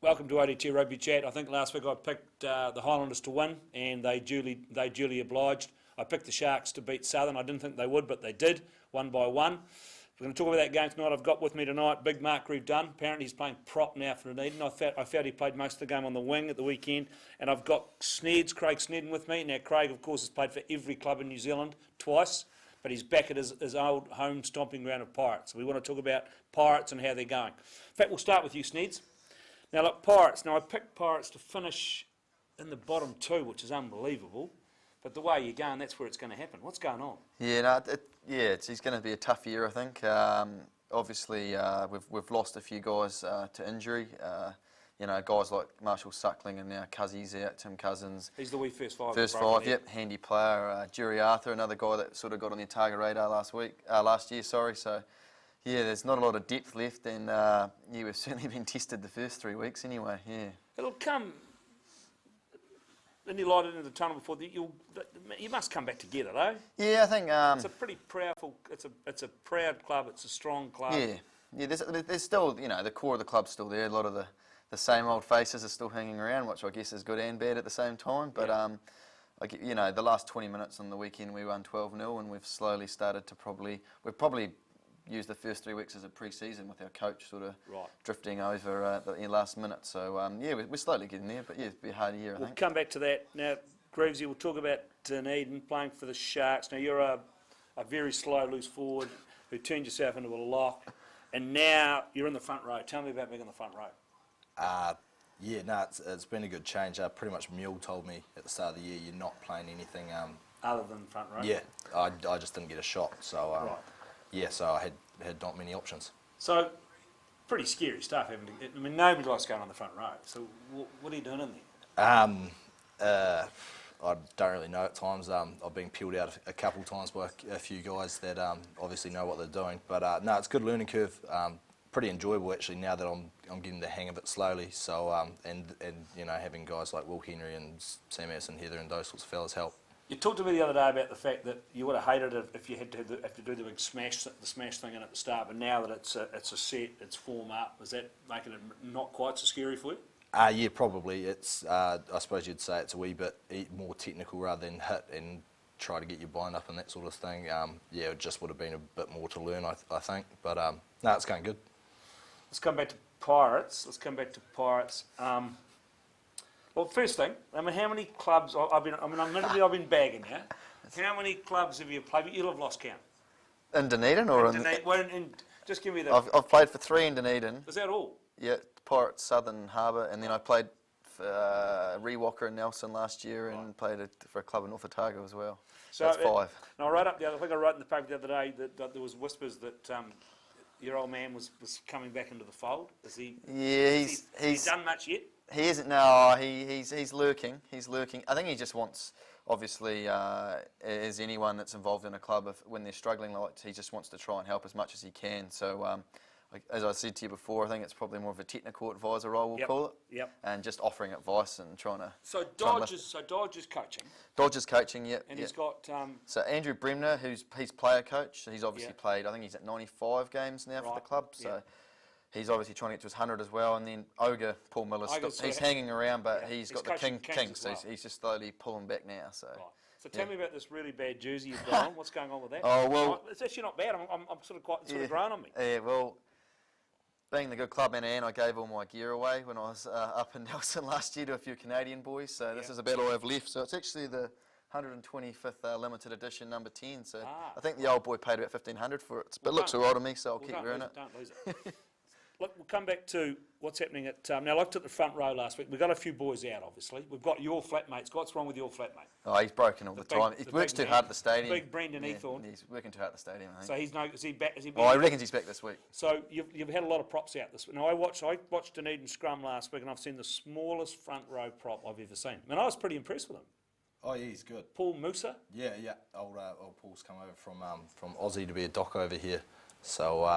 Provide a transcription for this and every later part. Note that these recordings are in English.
Welcome to ODT Rugby Chat. I think last week I picked the Highlanders to win, and they duly obliged. I picked the Sharks to beat Southern. I didn't think they would, but they did, 1-1. We're going to talk about that game tonight. I've got with me tonight big Mark Grieve-Dunn. Apparently he's playing prop now for Dunedin. I felt he played most of the game on the wing at the weekend. And I've got Craig Sneden with me. Now Craig, of course, has played for every club in New Zealand twice, but he's back at his old home stomping ground of Pirates. So we want to talk about Pirates and how they're going. In fact, we'll start with you, Sneds. Now look, Pirates. Now I picked Pirates to finish in the bottom two, which is unbelievable. But the way you're going, that's where it's going to happen. What's going on? Yeah, it's going to be a tough year, I think. Obviously, we've lost a few guys to injury. Guys like Marshall Suckling and now Cuzzy's out, Tim Cousins. He's the wee first five. First five, yep, handy player. Jerry Arthur, another guy that sort of got on the target radar last year. So, yeah, there's not a lot of depth left, and we've certainly been tested the first 3 weeks anyway. Yeah, it'll come. Any light into the tunnel before you must come back together, though. Yeah, I think it's a pretty proudful. It's a proud club. It's a strong club. Yeah. There's still the core of the club's still there. A lot of the same old faces are still hanging around, which I guess is good and bad at the same time. But the last 20 minutes on the weekend we won 12-0, and we've slowly started to we've probably used the first 3 weeks as a pre-season with our coach sort of drifting over at the last minute. So, we're slowly getting there, but yeah, it'll be a hard year, I think. We'll come back to that. Now, Greavesy, we'll talk about Dunedin playing for the Sharks. Now, you're a very slow, loose forward who turned yourself into a lock, and now you're in the front row. Tell me about being in the front row. It's been a good change. Pretty much Mule told me at the start of the year you're not playing anything other than front row? Yeah, I just didn't get a shot, so... so I had not many options. So, pretty scary stuff. Nobody likes going on the front row. So, what are you doing in there? I don't really know at times. I've been peeled out a couple of times by a few guys that obviously know what they're doing. But it's a good learning curve. Pretty enjoyable actually now that I'm getting the hang of it slowly. So and having guys like Will Henry and Sam Addison, Heather, and those sorts of fellas help. You talked to me the other day about the fact that you would have hated it if you had to have to do the big smash thing in at the start, but now that it's a set, it's form up, is that making it not quite so scary for you? Yeah, probably. It's I suppose you'd say it's a wee bit more technical rather than hit and try to get your bind up and that sort of thing. It just would have been a bit more to learn, I think. But no, it's going good. Let's come back to Pirates. Well, first thing, how many clubs? Admittedly, I've been bagging you. How many clubs have you played? But you'll have lost count. In Dunedin or just give me the. I've played for 3 in Dunedin. Is that all? Yeah, Pirates, Southern Harbour, and then I played for Rewalker and Nelson last year, and played for a club in North Otago as well. So that's 5. I wrote up I think I wrote in the paper the other day that there was whispers that your old man was coming back into the fold. Is he? Yeah, he's done much yet? He isn't. No, he's lurking. He's lurking. I think he just wants, obviously, as anyone that's involved in a club, when they're struggling, he just wants to try and help as much as he can. So, as I said to you before, I think it's probably more of a technical advisor role, we'll call it. Yep. And just offering advice and trying to. So Dodge is coaching. Dodge is coaching, yeah. And he's got. So Andrew Bremner, he's player coach. So he's obviously played. I think he's at 95 games now for the club. So. He's obviously trying to get to his 100 as well, and then Ogre, Paul Miller, he's hanging around, but he's got the king, so he's just slowly pulling back now. So, So tell me about this really bad jersey you've got on. What's going on with that? Oh well, it's actually not bad. I'm sort of grown on me. Yeah, well, being the good club man, I gave all my gear away when I was up in Nelson last year to a few Canadian boys. So this is a battle I've left. So it's actually the 125th limited edition number 10. So I think the old boy paid about $1,500 for it, but it looks alright on me, so I'll keep wearing it. Don't lose it. Look, we'll come back to what's happening at... now, I looked at the front row last week. We've got a few boys out, obviously. We've got your flatmates. What's wrong with your flatmate? Oh, he's broken all the time. He works too hard at the stadium. Big Brendan Ethorn. He's working too hard at the stadium, I think. So is he back? Well, I reckon he's back this week. So you've had a lot of props out this week. Now, I watched Dunedin scrum last week, and I've seen the smallest front row prop I've ever seen. I was pretty impressed with him. Oh, yeah, he's good. Paul Musa? Yeah. Old Paul's come over from Aussie to be a doc over here. So,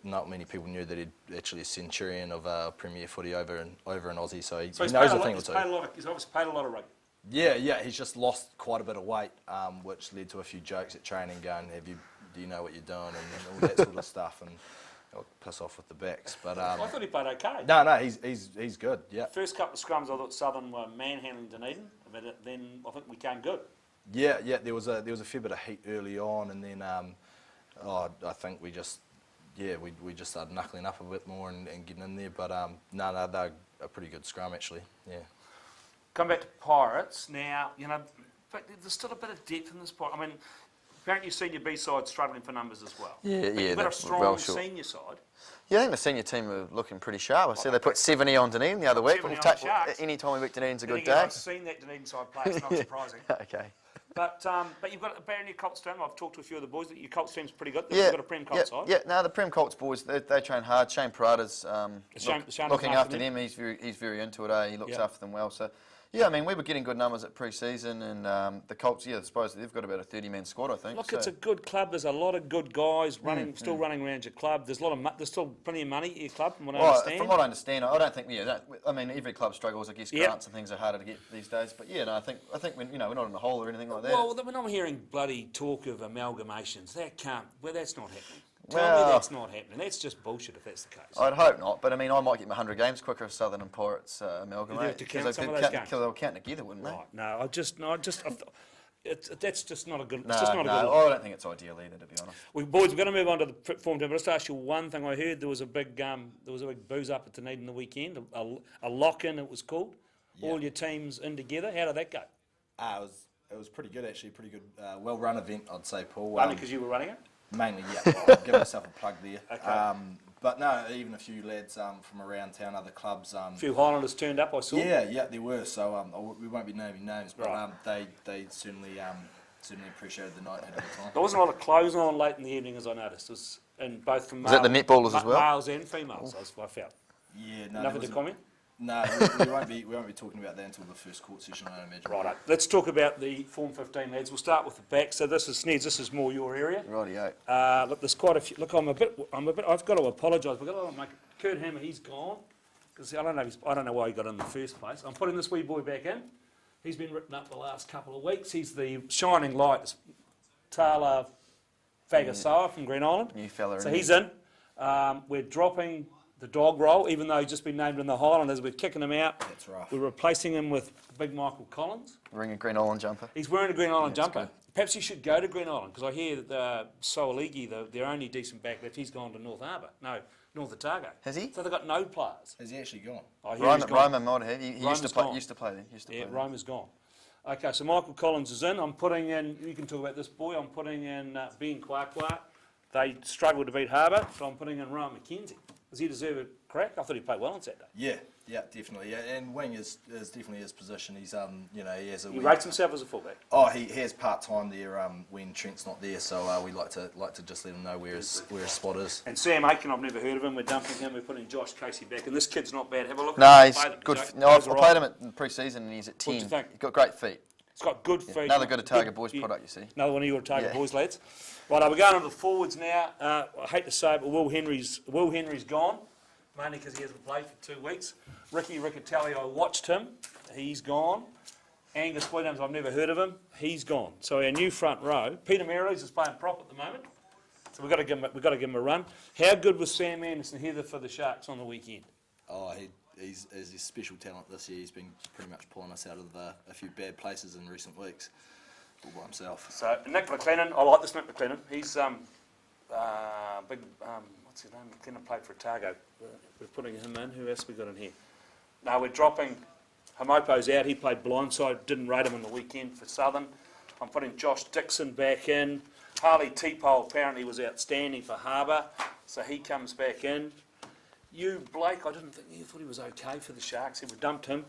not many people knew that he'd actually a centurion of Premier footy over in Aussie, so he knows a thing or two. He's obviously paid a lot of rugby. Yeah, he's just lost quite a bit of weight, which led to a few jokes at training going, do you know what you're doing, and all that sort of stuff. And I'll piss off with the backs. But I thought he played okay. no, he's good. Yeah. First couple of scrums, I thought Southern were manhandling Dunedin, but then I think we came good. Yeah. There was a fair bit of heat early on, and then I think we just started knuckling up a bit more and getting in there. But no, they're a pretty good scrum actually. Yeah. Come back to Pirates now. But there's still a bit of depth in this part. I mean, apparently your senior B side struggling for numbers as well. Yeah, but you've got a that's strong well short. senior side. Yeah, I think the senior team are looking pretty sharp. I see they put 70 on Dunedin the other week. 70 on the Sharks. Any time we beat Dunedin's a Then good again, day. I've seen that Dunedin side play. It's not surprising. Okay. But you've got a brand new Colts team. I've talked to a few of the boys. Your Colts team's pretty good. You've got a Prem Colts side. Yeah, no, the Prem Colts boys, they train hard. Shane Parada's Shane looking after them. He's very into it. He looks Yeah. after them well. So, yeah, I mean, we were getting good numbers at pre-season, and the Colts, I suppose they've got about a 30-man squad, I think. Look, so. it's a good club. There's a lot of good guys running around your club. There's there's still plenty of money at your club, from what I understand. From what I understand, I don't think. I mean, every club struggles. I guess grants and things are harder to get these days. But yeah, no, I think we're not in a hole or anything like that. Well, when I'm hearing bloody talk of amalgamations, that's not happening. Tell Well, me that's not happening. That's just bullshit if that's the case. I'd hope not, but I mean, I might get my 100 games quicker if Southern and Pirates amalgamate. To count some of those games. They'll count together, wouldn't they? Right. No, that's just not a good. No, It's just not a good. I don't think it's ideal either, to be honest. Boys, we're going to move on to the form team. But just to ask you one thing. I heard there was a big booze up at Dunedin the weekend. A lock-in, it was called. Yeah. All your teams in together. How did that go? It was pretty good actually. Pretty good, well-run event, I'd say, Paul. Only because you were running it. Mainly, yeah. I'll give myself a plug there. Okay. But no, even a few lads from around town, other clubs. A few Highlanders turned up, I saw. Yeah, there were. So we won't be naming names, but Right. they certainly appreciated the night and had a good time. There wasn't a lot of clothes on late in the evening, as I noticed. It was in both from Was that the netballers as well? males and females. I felt. Yeah, no. Nothing to comment. No, we won't be talking about that until the first court session, I imagine. Right. Let's talk about the Form 15 lads. We'll start with the back. So this is Sneds. This is more your area. Rightio. Look, there's quite a few. Look, I've got to apologise. We've got to make Kurt Hammer. He's gone because I don't know why he got in the first place. I'm putting this wee boy back in. He's been written up the last couple of weeks. He's the shining light. It's Tala Fagasawa from Green Island. New fella. So he's in. We're dropping the dog roll, even though he's just been named in the Highlanders. We're kicking him out. That's rough. We're replacing him with big Michael Collins. Wearing a Green Island jumper. He's wearing a Green Island Yeah, jumper. good. Perhaps he should go to Green Island, because I hear that Soaligi, their only decent back left, he's gone to North Otago. Has he? So they've got no players. Has he actually gone? I hear he's gone. Roma might have. He used to play. Used to play then. Yeah, Roma's gone. Okay, so Michael Collins is in. I'm putting in, you can talk about this boy, I'm putting in Ben Kwakwa. They struggled to beat Harbour, so I'm putting in Ryan McKenzie. Does he deserve a crack? I thought he played well on Saturday. Yeah, definitely. Yeah, and wing is definitely his position. He's he has a. He rates himself as a fullback. Oh, he has part time there when Trent's not there, so we like to just let him know where his spot is. And Sam Aiken, I've never heard of him. We're dumping him. We're putting Josh Casey back, and this kid's not bad. Have a look. No, at him. he's Play them. good. He's No, I've all played right. him at pre-season and he's at 10. What do you think? He's got great feet. He's got good feet. Another good Otago Boys yeah. product, you see. Another one of your Otago Yeah. Boys lads. Right, we're going on to the forwards now. I hate to say it, but Will Henry's gone, mainly because he hasn't played for 2 weeks. Ricky Riccatelli, I watched him. He's gone. Angus Williams, I've never heard of him. He's gone. So our new front row, Peter Merrilees is playing prop at the moment. So we've got to give him a run. How good was Sam Anderson Heather for the Sharks on the weekend? Oh, he's a special talent this year. He's been pretty much pulling us out of a few bad places in recent weeks, all by himself. So Nick McLennan, I like this Nick McLennan. He's big. What's his name? McLennan played for Otago. We're putting him in. Who else have we got in here? No, we're dropping. Hamopo's out. He played blindside. Didn't rate him on the weekend for Southern. I'm putting Josh Dixon back in. Harley Teepole apparently was outstanding for Harbour, so he comes back in. You, Blake, I didn't think you thought he was okay for the Sharks. We dumped him.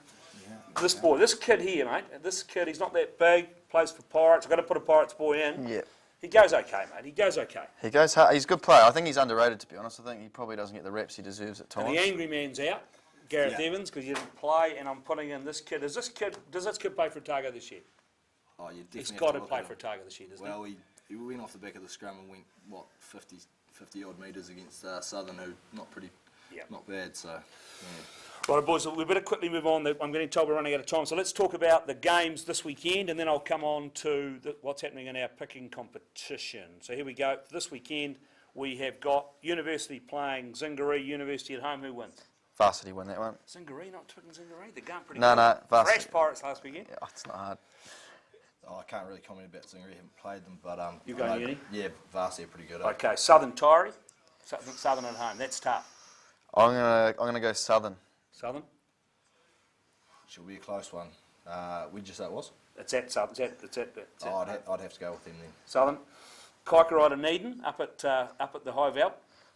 Yeah. This kid here, mate. This kid, he's not that big. Plays for Pirates. I've got to put a Pirates boy in. Yeah. He goes okay, mate. He goes okay. He goes hard. He's a good player. I think he's underrated, to be honest. I think he probably doesn't get the reps he deserves at times. And the angry man's out, Gareth Evans, because he didn't play, and I'm putting in this kid. Does this kid play for Otago this year? Oh, you definitely He's have got to to play look for at Otago this year, doesn't Well, he went off the back of the scrum and went 50 odd metres against Southern, who not bad. So. Yeah. Right, boys, we better quickly move on. I'm getting told we're running out of time. So let's talk about the games this weekend, and then I'll come on to what's happening in our picking competition. So here we go. This weekend, We have got University playing Zingaree. University at home. Who wins? Varsity win that one. Zingaree, not picking Zingaree. They're going pretty No, good. no, Varsity. Thrashed Pirates last weekend. Yeah, it's not hard. Oh, I can't really comment about Zinger. I haven't played them, but You going I know- uni? Yeah, Varsity are pretty good. Okay, Southern Tyree. Southern at home. That's tough. I'm gonna go Southern. Southern. She'll be a close one. We just say it was. It's at Southern. It's at Oh, I'd have to go with them then. Southern. Kaikoura Dunedin up at the High Val.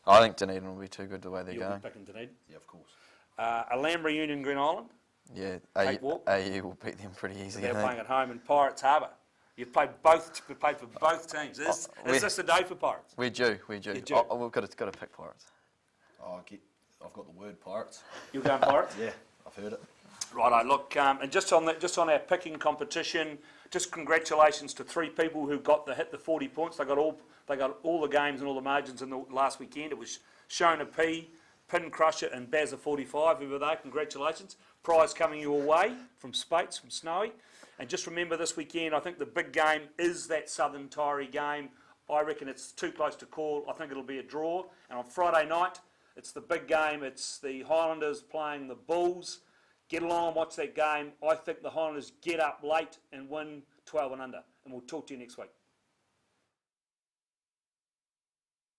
I think Dunedin will be too good the way they're You'll going. be picking Dunedin. Yeah, of course. Alhambra Union Green Island. Yeah, Kate Walk. AU will beat them pretty easy. They're I playing think. at home in Pirates Harbour. You've played for both teams. Is we- this the day for Pirates? We do. You do. Oh, we've got to pick Pirates. Oh, I've got the word Pirates. You're going Pirates? Yeah, I've heard it. Righto, look, and just on our picking competition, just congratulations to 3 people who hit the 40 points. They got all the games and all the margins in the last weekend. It was Shona P, Pin Crusher, and Bazza 45. Who were they? Congratulations. Prize coming your way from Spates, from Snowy. And just remember this weekend, I think the big game is that Southern Tyree game. I reckon it's too close to call. I think it'll be a draw. And on Friday night, it's the big game. It's the Highlanders playing the Bulls. Get along and watch that game. I think the Highlanders get up late and win 12 and under. And we'll talk to you next week.